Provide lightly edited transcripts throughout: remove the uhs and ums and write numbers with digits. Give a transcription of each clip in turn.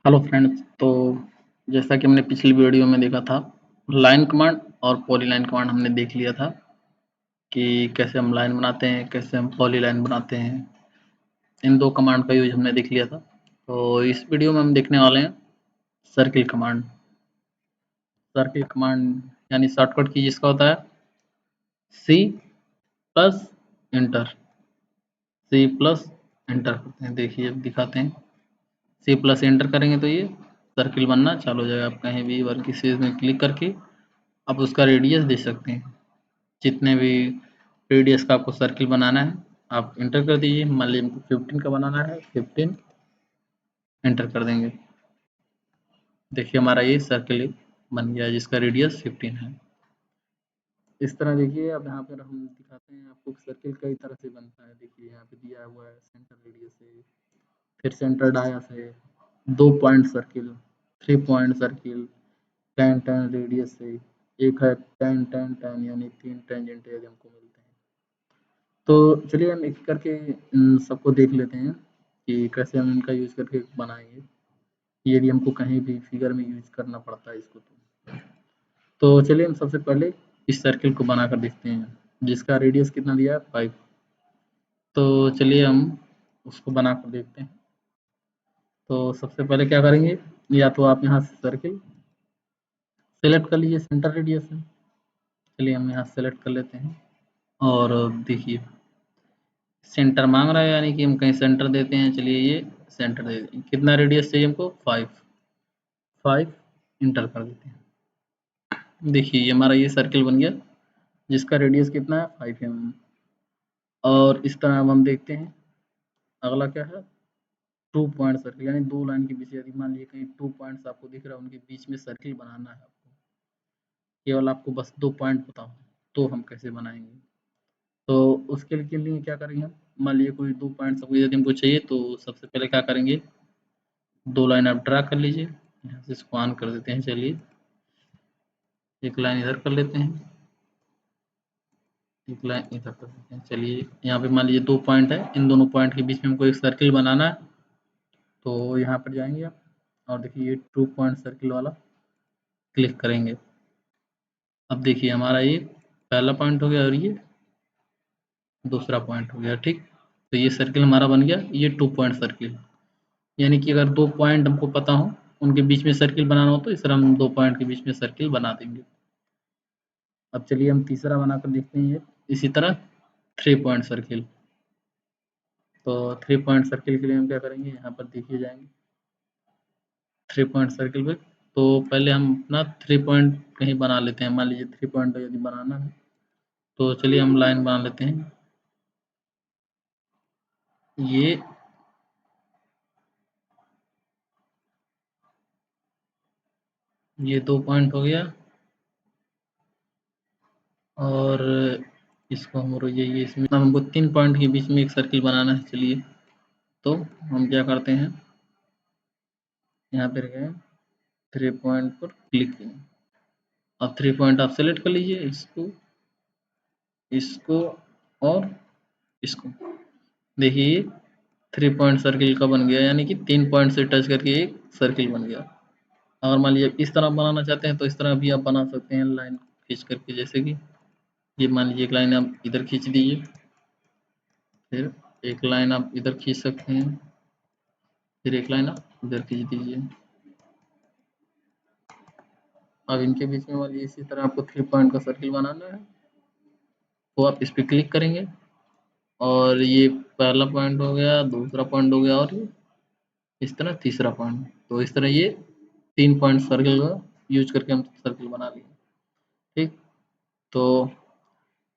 Hello friends, तो जैसा कि हमने पिछली वीडियो में देखा था, लाइन कमांड और पॉलीलाइन कमांड हमने देख लिया था कि कैसे हम लाइन बनाते हैं, कैसे हम पॉलीलाइन बनाते हैं। इन दो कमांड का यूज हमने देख लिया था। तो इस वीडियो में हम देखने वाले हैं सर्किल कमांड। सर्किल कमांड यानी शॉर्टकट की जिसका होता है C plus enter. C plus enter करते हैं। देखिए अब दिखाते हैं। सी प्लस एंटर करेंगे तो ये सर्किल बनना चालू हो जाएगा। आप कहीं भी वर्क स्पेस में क्लिक करके आप उसका रेडियस दे सकते हैं। जितने भी रेडियस का आपको सर्किल बनाना है आप इंटर कर दीजिए। मान लीजिए हमको 15 का बनाना है, 15 एंटर कर देंगे। देखिए हमारा ये सर्किल बन गया जिसका रेडियस 15 है। इस तरह देखिए अब यहाँ पर हम दिखाते हैं आपको सर्किल कई तरह से बनता है। देखिए यहाँ पे दिया हुआ है सेंटर रेडियस है, फिर सेंटर डायस है, 2 point circle, 3 point circle, 10 10 radius है, एक है 10 10 10 यानी 3 टेंजेंट यदि हमको मिलते हैं। तो चलिए हम एक करके इन सबको देख लेते हैं कि कैसे हम इनका यूज करके बनाएंगे, यदि हमको कहीं भी फिगर में यूज करना पड़ता है इसको। तो चलिए हम सबसे पहले इस सर्किल को बनाकर देखते हैं जिसका रेडियस कितना दिया है 5। तो चलिए हम उसको बनाकर देखते हैं। तो सबसे पहले क्या करेंगे, या तो आप यहाँ से सर्किल सेलेक्ट कर लीजिए, सेंटर रेडियस है। चलिए हम यहाँ सेलेक्ट कर लेते हैं और देखिए सेंटर मांग रहा है यानी कि हम कहीं सेंटर देते हैं। चलिए ये सेंटर दे दें। कितना रेडियस चाहिए हमको 5 इंटर कर देते हैं। देखिए ये हमारा ये सर्किल बन गया जिसका रेडियस कितना है 5 mm। और इस तरह अब हम देखते हैं अगला क्या है 2 पॉइंट सर्किल यानी 2 लाइन के बीच। यदि मान लीजिए कहीं 2 पॉइंट्स आपको दिख रहा है उनके बीच में सर्किल बनाना है आपको, केवल आपको बस 2 पॉइंट पता हो तो हम कैसे बनाएंगे। तो उसके लिए क्या करेंगे हम, मान लीजिए कोई 2 पॉइंट सबको यदि हमको चाहिए तो सबसे पहले क्या करेंगे, 2 लाइन आप ड्रा कर लीजिए। यहाँ से इसको ऑन कर देते हैं। चलिए एक लाइन इधर कर लेते हैं, एक लाइन इधर कर देते हैं। चलिए यहाँ पे मान लीजिए 2 पॉइंट है, इन दोनों पॉइंट के बीच में हमको एक सर्किल बनाना है। तो यहाँ पर जाएंगे आप और देखिए ये 2 पॉइंट सर्किल वाला क्लिक करेंगे। अब देखिए हमारा ये पहला पॉइंट हो गया और ये दूसरा पॉइंट हो गया। ठीक, तो ये सर्किल हमारा बन गया। ये 2 पॉइंट सर्किल यानी कि अगर 2 पॉइंट हमको पता हो उनके बीच में सर्किल बनाना हो तो इस तरह हम 2 पॉइंट के बीच में सर्किल बना देंगे। अब चलिए हम तीसरा बनाकर देखते हैं। इसी तरह 3 पॉइंट सर्किल। तो 3 पॉइंट सर्किल के लिए हम क्या करेंगे, यहाँ पर देखिए जाएंगे 3 पॉइंट सर्किल पे। तो पहले हम अपना 3 पॉइंट कहीं बना लेते हैं। मान लीजिए 3 पॉइंट यदि बनाना है तो चलिए हम लाइन बना लेते हैं। ये 2 पॉइंट हो गया और इसको हम ये इसमें हमको 3 पॉइंट के बीच में एक सर्किल बनाना है। चलिए तो हम क्या करते हैं, यहाँ पर गए 3 पॉइंट पर क्लिक किए। अब 3 पॉइंट आप सेलेक्ट कर लीजिए, इसको इसको और इसको। देखिए 3 पॉइंट सर्किल का बन गया यानी कि 3 पॉइंट से टच करके एक सर्किल बन गया। अगर मान लीजिए इस तरह बनाना चाहते हैं तो इस तरह भी आप बना सकते हैं लाइन खींच करके। जैसे कि ये मान लीजिए एक लाइन आप इधर खींच दीजिए, फिर एक लाइन आप इधर खींच सकते हैं, फिर एक लाइन आप इधर खींच दीजिए। अब इनके बीच में मान लीजिए इसी तरह आपको 3 पॉइंट का सर्किल बनाना है तो आप इस पर क्लिक करेंगे और ये पहला पॉइंट हो गया, दूसरा पॉइंट हो गया और ये इस तरह तीसरा पॉइंट। तो इस तरह ये 3 पॉइंट सर्किल का यूज करके हम सर्किल बना लिए। ठीक, तो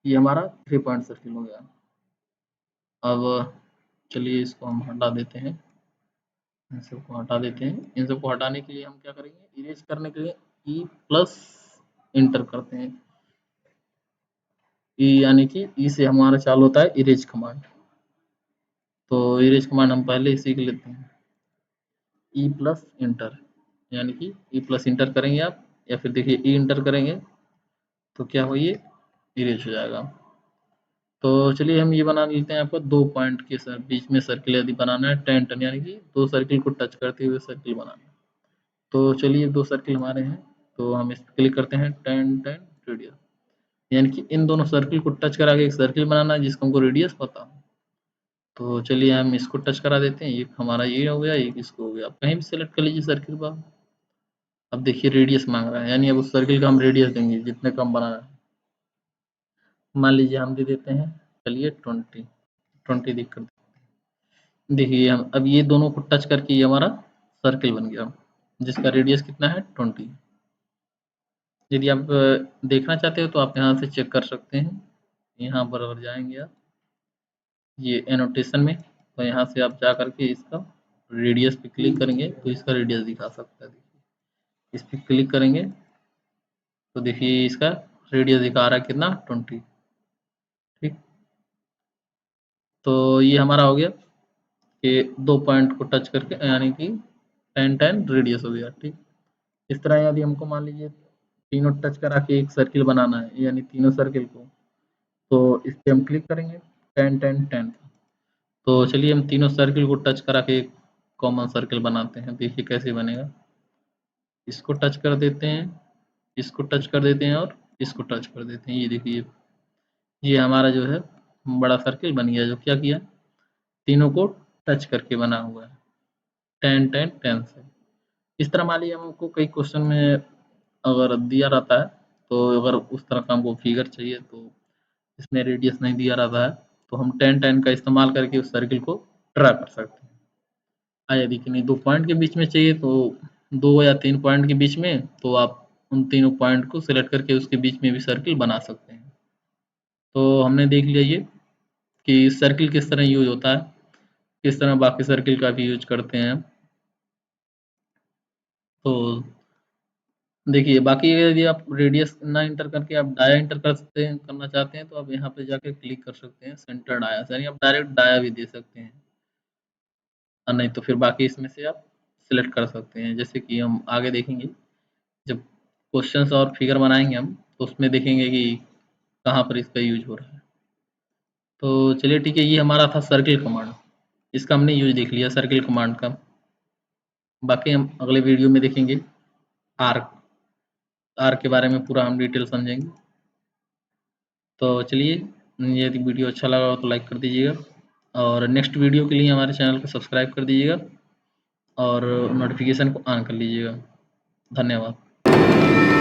ये हमारा 3 पॉइंट सर्किल हो गया। अब चलिए इसको हम हटा देते हैं, इन सबको हटा देते हैं। इन सबको हटाने के लिए हम क्या करेंगे, इरेज करने के लिए ई प्लस इंटर करते हैं। ई यानी कि ई से हमारा चालू होता है इरेज कमांड। तो इरेज कमांड हम पहले ही सीख लेते हैं। ई प्लस इंटर यानी कि ई प्लस इंटर करेंगे आप, या फिर देखिए ई इंटर करेंगे तो क्या हो, ये इरेज हो जाएगा। तो चलिए हम ये बना लेते हैं। आपको 2 पॉइंट के बीच में सर्किल यदि बनाना है 10 10 यानी कि 2 सर्किल को टच करते हुए सर्किल बनाना है। तो चलिए 2 सर्किल हमारे हैं, तो हम इस पे क्लिक करते हैं, tan रेडियस, यानी कि इन दोनों सर्किल को टच करा के एक सर्किल बनाना है जिसका हमको रेडियस पता हो। तो चलिए हम इसको टच करा देते हैं, एक हमारा ये हो गया, एक इसको हो गया। आप कहीं भी सेलेक्ट कर लीजिए सर्किल को। अब देखिए रेडियस मांग रहा है, यानी अब उस सर्किल का हम रेडियस देंगे जितने कम बनाना है। मान लीजिए हम दे देते हैं, चलिए 20 देख कर देखिए हम अब ये दोनों को टच करके ये हमारा सर्किल बन गया, जिसका रेडियस कितना है 20। यदि आप देखना चाहते हो तो आप यहाँ से चेक कर सकते हैं। यहाँ पर अगर जाएंगे आप ये एनोटेशन में, तो यहाँ से आप जा करके इसका रेडियस पे क्लिक करेंगे तो इसका रेडियस दिखा सकता है। देखिए इस पे क्लिक करेंगे तो देखिए इसका रेडियस दिखा रहा है कितना 20। ठीक, तो ये हमारा हो गया कि 2 पॉइंट को टच करके, यानी कि 10 रेडियस हो गया। ठीक, इस तरह यदि हमको मान लीजिए तीनों टच करा के एक सर्किल बनाना है, यानी तीनों सर्किल को, तो इस पे हम क्लिक करेंगे 10 तो चलिए हम तीनों सर्किल को टच करा के एक कॉमन सर्किल बनाते हैं। देखिए कैसे बनेगा। इसको टच कर देते हैं, इसको टच कर देते हैं और इसको टच कर देते हैं। ये देखिए ये हमारा जो है बड़ा सर्किल बन गया, जो क्या किया, तीनों को टच करके बना हुआ है 10 से। इस तरह मान लीजिए हमको कई क्वेश्चन में अगर दिया रहता है, तो अगर उस तरह का हमको फिगर चाहिए तो इसमें रेडियस नहीं दिया रहता है, तो हम 10 का इस्तेमाल करके उस सर्किल को ड्रा कर सकते हैं। यदि कि नहीं 2 पॉइंट के बीच में चाहिए, तो 2 या 3 पॉइंट के बीच में, तो आप उन तीनों पॉइंट को सिलेक्ट करके उसके बीच में भी सर्किल बना सकते हैं। तो हमने देख लिया ये कि सर्किल किस तरह यूज होता है, किस तरह बाकी सर्किल का भी यूज करते हैं। तो देखिए बाकी यदि आप रेडियस ना इंटर करके आप डाया इंटर कर सकते हैं, करना चाहते हैं, तो आप यहाँ पे जाके क्लिक कर सकते हैं सेंटर डाया, यानी आप डायरेक्ट डाया भी दे सकते हैं, और नहीं तो फिर बाकी इसमें से आप सिलेक्ट कर सकते हैं। जैसे कि हम आगे देखेंगे, जब क्वेश्चंस और फिगर बनाएंगे हम, तो उसमें देखेंगे कि कहाँ पर इसका यूज हो रहा है। तो चलिए ठीक है, ये हमारा था सर्किल कमांड, इसका हमने यूज देख लिया सर्किल कमांड का। बाकी हम अगले वीडियो में देखेंगे आर्क, आर्क के बारे में पूरा हम डिटेल समझेंगे। तो चलिए, यदि वीडियो अच्छा लगा हो तो लाइक कर दीजिएगा, और नेक्स्ट वीडियो के लिए हमारे चैनल को सब्सक्राइब कर दीजिएगा और नोटिफिकेशन को ऑन कर लीजिएगा। धन्यवाद।